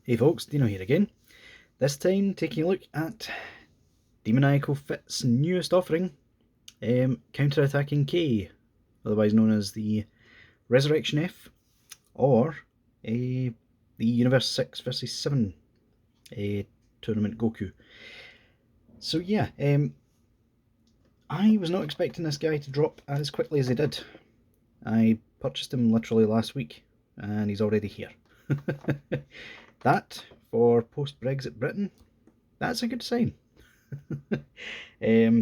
Hey folks, Deano here again. This time taking a look at Demoniacal Fits' newest offering, Counterattacking K, otherwise known as the Resurrection F, or the Universe 6 vs 7 tournament Goku. So yeah, I was not expecting this guy to drop as quickly as he did. I purchased him literally last week, and he's already here. That, for post-Brexit Britain, that's a good sign. But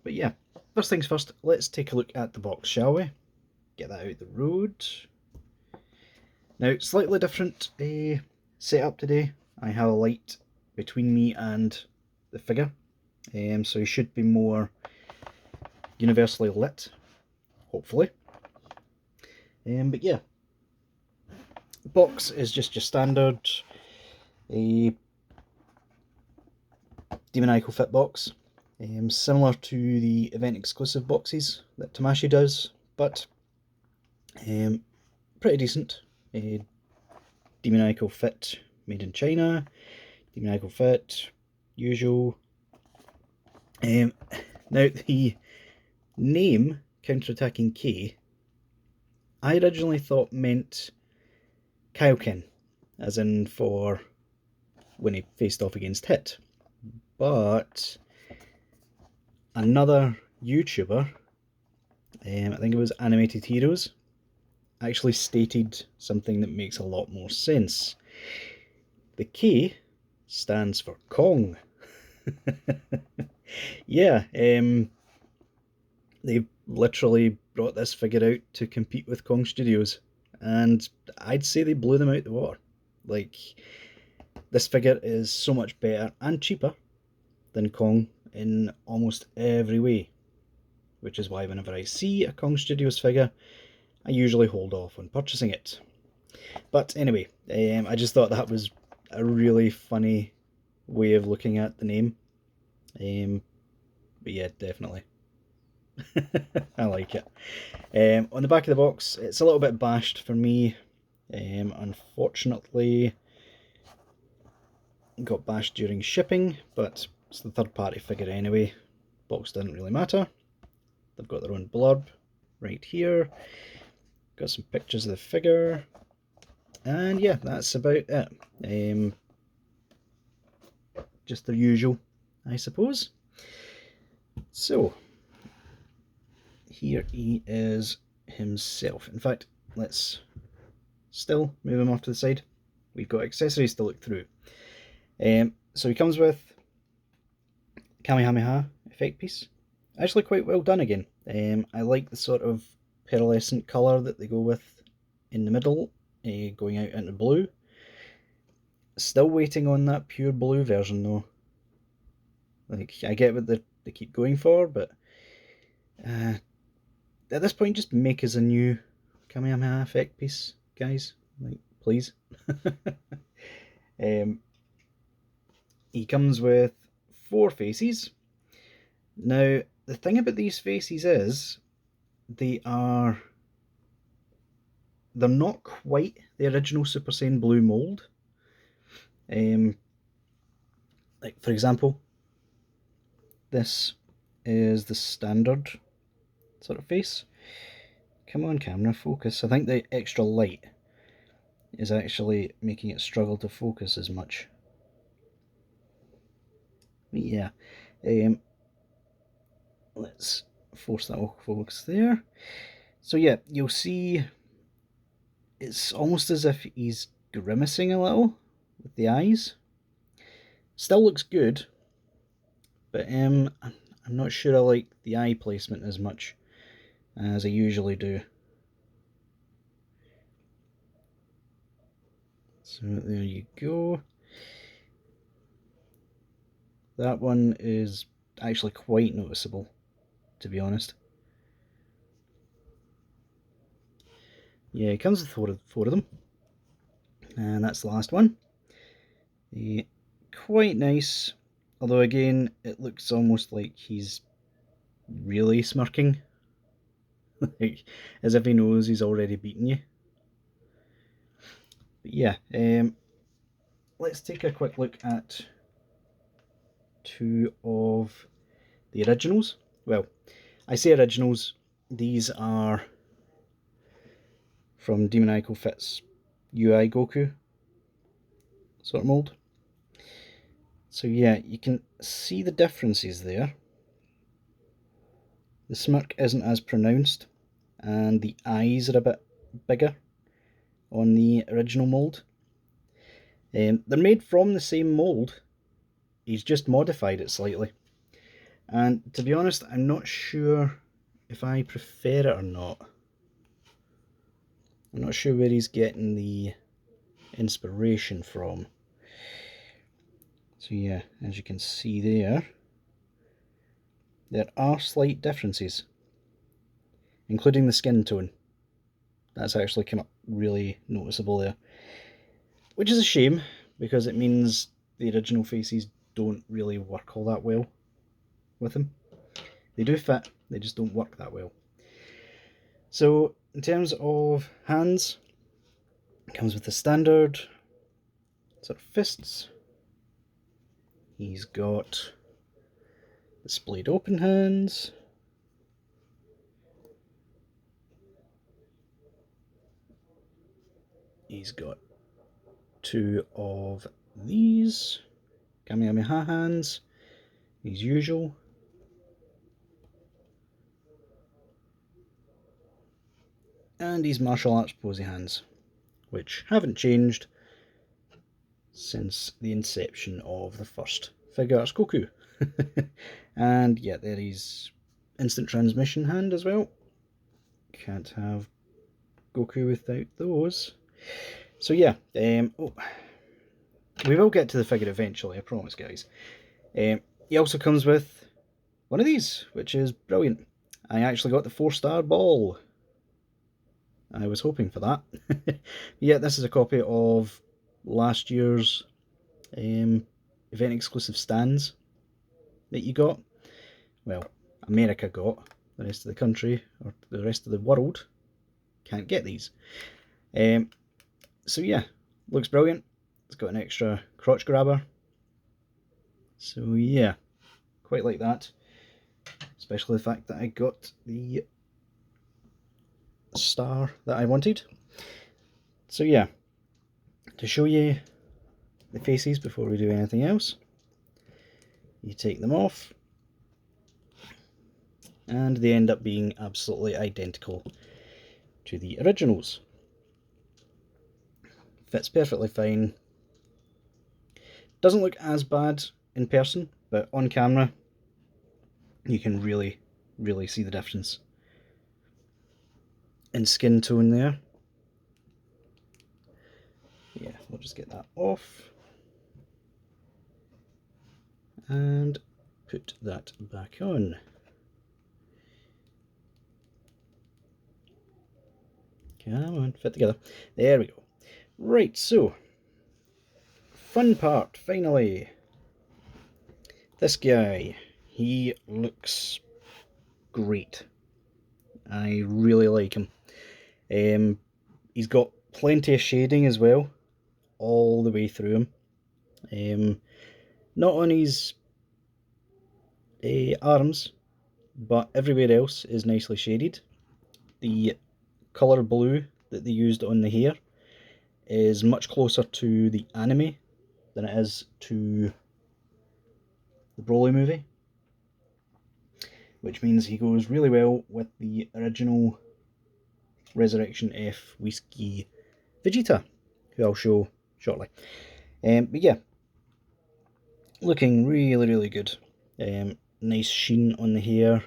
yeah, first things first, let's take a look at the box, shall we? Get that out the road. Now, slightly different setup today. I have a light between me and the figure, so he should be more universally lit, hopefully. But yeah, the box is just your standard Demoniacal Fit box, similar to the event exclusive boxes that Tamashii does, but pretty decent. Demoniacal Fit made in China, Demoniacal Fit, usual. Now the name Counterattacking K, I originally thought meant Kaioken, as in for when he faced off against Hit. But another YouTuber, I think it was Animated Heroes, actually stated something that makes a lot more sense. The K stands for Kong. Yeah, they literally brought this figure out to compete with Kong Studios, and I'd say they blew them out the water. Like, this figure is so much better and cheaper than Kong in almost every way, which is why whenever I see a Kong Studios figure, I usually hold off on purchasing it. But anyway, I just thought that was a really funny way of looking at the name. But yeah, definitely. I like it. On the back of the box, it's a little bit bashed for me. Unfortunately, got bashed during shipping, but it's the third party figure anyway. Box doesn't really matter. They've got their own blurb right here. Got some pictures of the figure. And yeah, that's about it. Just the usual, I suppose. So, here he is himself. In fact, let's still move him off to the side. We've got accessories to look through. So he comes with Kamehameha effect piece. Actually quite well done again. I like the sort of pearlescent colour that they go with in the middle, going out into blue. Still waiting on that pure blue version though. Like, I get what they keep going for, but at this point, just make us a new Kamehameha effect piece, guys. Like, please. He comes with 4 faces. Now, the thing about these faces is they're not quite the original Super Saiyan Blue mold. Like, for example, this is the standard sort of face. Come on, camera, focus. I think the extra light is actually making it struggle to focus as much. But yeah, let's force that focus there. So yeah, you'll see it's almost as if he's grimacing a little with the eyes. Still looks good, but I'm not sure I like the eye placement as much as I usually do. So there you go. That one is actually quite noticeable, to be honest. Yeah, it comes with four of them. And that's the last one. Quite nice, although again, it looks almost like he's really smirking. Like, as if he knows he's already beaten you. But yeah, let's take a quick look at two of the originals. Well, I say originals, these are from Demoniacal Fits UI Goku sort of mould. So yeah, you can see the differences there. The smirk isn't as pronounced, and the eyes are a bit bigger on the original mould. They're made from the same mould, he's just modified it slightly. And to be honest, I'm not sure if I prefer it or not. I'm not sure where he's getting the inspiration from. So yeah, as you can see there are slight differences, including the skin tone. That's actually come up really noticeable there, which is a shame because it means the original faces don't really work all that well with him. They do fit, they just don't work that well. So in terms of hands, it comes with the standard sort of fists. He's got displayed open hands. He's got two of these Kamehameha hands, as usual. And his martial arts posy hands, which haven't changed since the inception of the first Figuarts Goku. And yeah, there is instant transmission hand as well. Can't have Goku without those. So yeah, we will get to the figure eventually, I promise, guys. He also comes with one of these, which is brilliant. I actually got the 4-star ball. I was hoping for that. Yeah, this is a copy of last year's event exclusive stands that you got. Well, America got. The rest of the country, or the rest of the world, can't get these. So yeah, looks brilliant. It's got an extra crotch grabber. So yeah, quite like that. Especially the fact that I got the star that I wanted. So yeah, to show you the faces before we do anything else, you take them off and they end up being absolutely identical to the originals. Fits perfectly fine. Doesn't look as bad in person, but on camera you can really see the difference in skin tone there. Yeah, we'll just get that off and put that back on. Come on, fit together. There we go. Right, so fun part, finally. This guy, he looks great. I really like him. He's got plenty of shading as well, all the way through him. Not on his arms, but everywhere else is nicely shaded. The colour blue that they used on the hair is much closer to the anime than it is to the Broly movie, which means he goes really well with the original Resurrection F Whiskey Vegeta, who I'll show shortly. But yeah, looking really good. Nice sheen on the hair,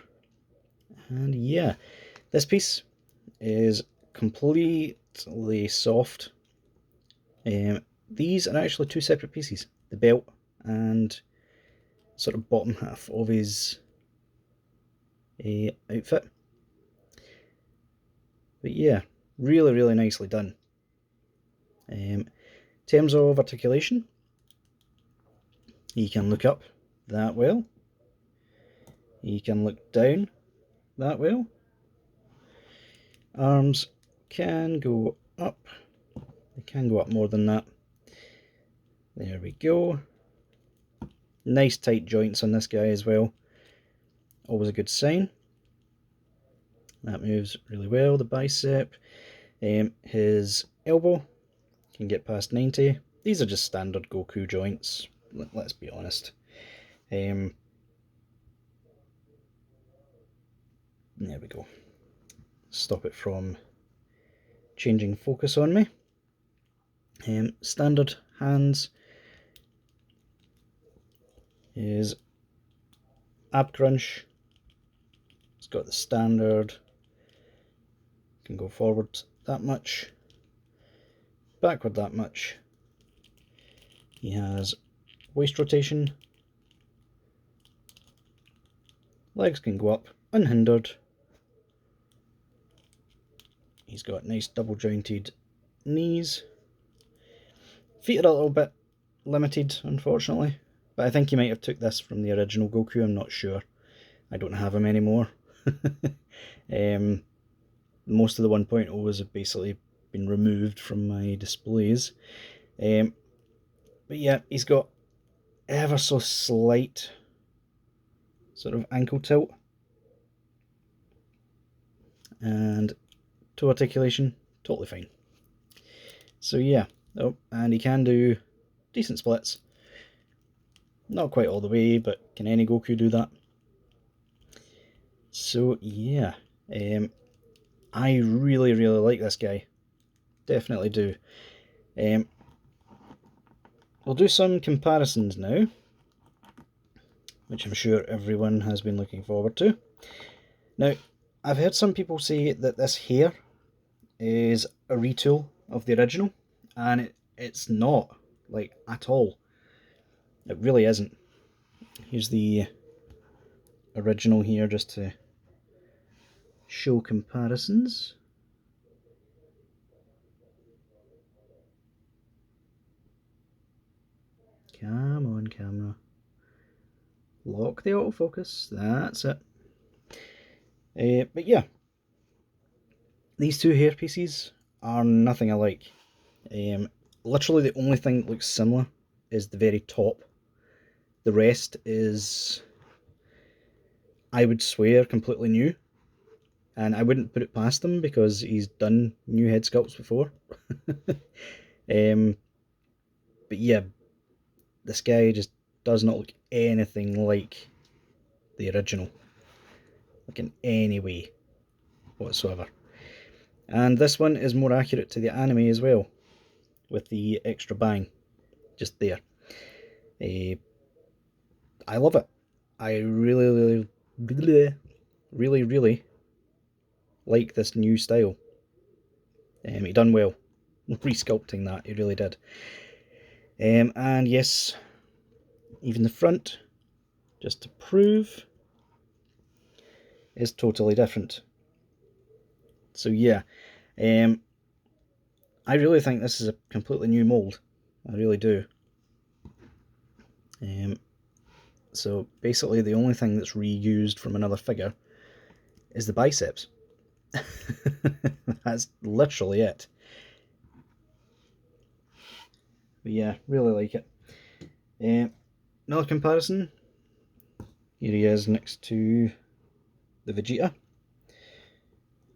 and yeah, this piece is completely soft. These are actually two separate pieces, the belt and sort of bottom half of his outfit. But yeah, really nicely done. In terms of articulation, he can look up that well, he can look down that well, arms can go up, they can go up more than that, There we go. Nice tight joints on this guy as well. Always a good sign. That moves really well. The bicep. His elbow can get past 90. These are just standard Goku joints, let's be honest. There we go. Stop it from changing focus on me. Standard hands. His ab crunch. It's got the standard. Can go forward that much, backward that much. He has waist rotation. Legs can go up unhindered. He's got nice double jointed knees. Feet are a little bit limited, unfortunately, but I think he might have took this from the original Goku, I'm not sure. I don't have him anymore. Most of the 1.0s have basically been removed from my displays. But yeah, he's got ever so slight sort of ankle tilt. And toe articulation, totally fine. So yeah, oh, and he can do decent splits. Not quite all the way, but can any Goku do that? So yeah, I really like this guy. Definitely do. We'll do some comparisons now, which I'm sure everyone has been looking forward to. Now, I've heard some people say that this hair is a retool of the original, and it's not, like, at all. It really isn't. Here's the original here, just to show comparisons. Come on, camera. Lock the autofocus. That's it. But yeah, these two hairpieces are nothing alike. Literally the only thing that looks similar is the very top. The rest is, I would swear, completely new. And I wouldn't put it past him because he's done new head sculpts before. But yeah, this guy just does not look anything like the original. Like in any way whatsoever. And this one is more accurate to the anime as well, with the extra bang just there. I love it. I really like this new style. He done well resculpting that, he really did. And yes, even the front, just to prove, is totally different. So yeah, I really think this is a completely new mould. I really do. So basically the only thing that's reused from another figure is the biceps. That's literally it. But yeah, really like it. Another comparison. Here he is next to the Vegeta.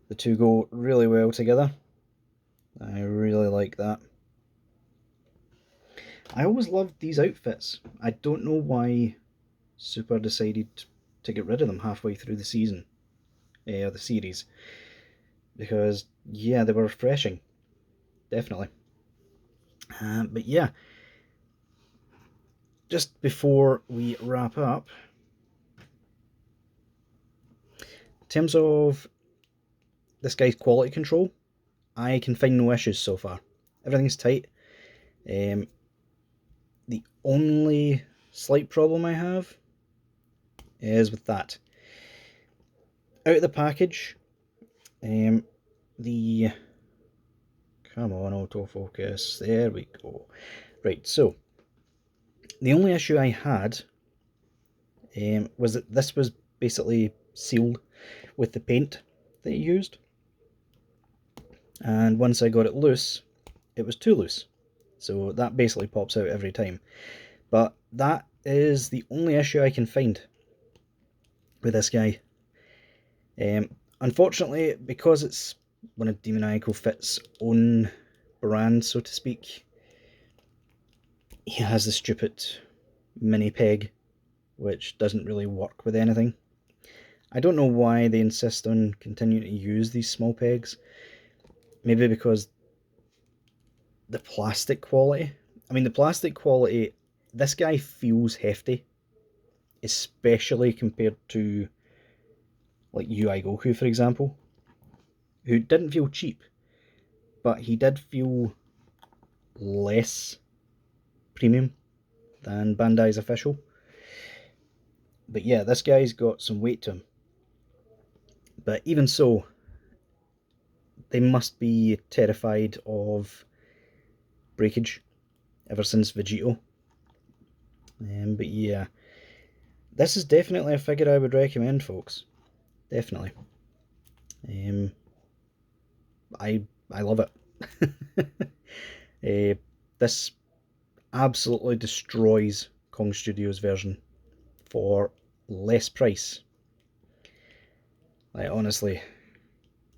The two go really well together. I really like that. I always loved these outfits. I don't know why Super decided to get rid of them halfway through the season, or the series. Because, yeah, they were refreshing. Definitely. But yeah, just before we wrap up, in terms of this guy's quality control, I can find no issues so far. Everything's tight. The only slight problem I have is with that. Out of the package, the... Come on, autofocus. There we go. Right, so the only issue I had was that this was basically sealed with the paint that he used. And once I got it loose, it was too loose. So that basically pops out every time. But that is the only issue I can find with this guy. Unfortunately, because it's one of Demoniacal Fits' own brand, so to speak, he has the stupid mini peg, which doesn't really work with anything. I don't know why they insist on continuing to use these small pegs. Maybe because the plastic quality. I mean, the plastic quality, this guy feels hefty, especially compared to like UI Goku, for example, who didn't feel cheap, but he did feel less premium than Bandai's official. But yeah, this guy's got some weight to him. But even so, they must be terrified of breakage ever since Vegito. But yeah, this is definitely a figure I would recommend, folks. Definitely. I love it. This absolutely destroys Kong Studios version for less price. Like, honestly,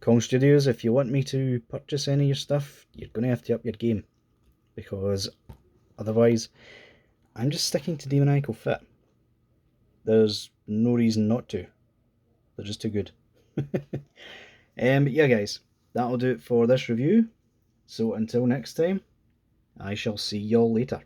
Kong Studios, if you want me to purchase any of your stuff, you're going to have to up your game, because otherwise I'm just sticking to Demoniacal Fit. There's no reason not to. They're just too good. But yeah, guys, that'll do it for this review. So until next time, I shall see y'all later.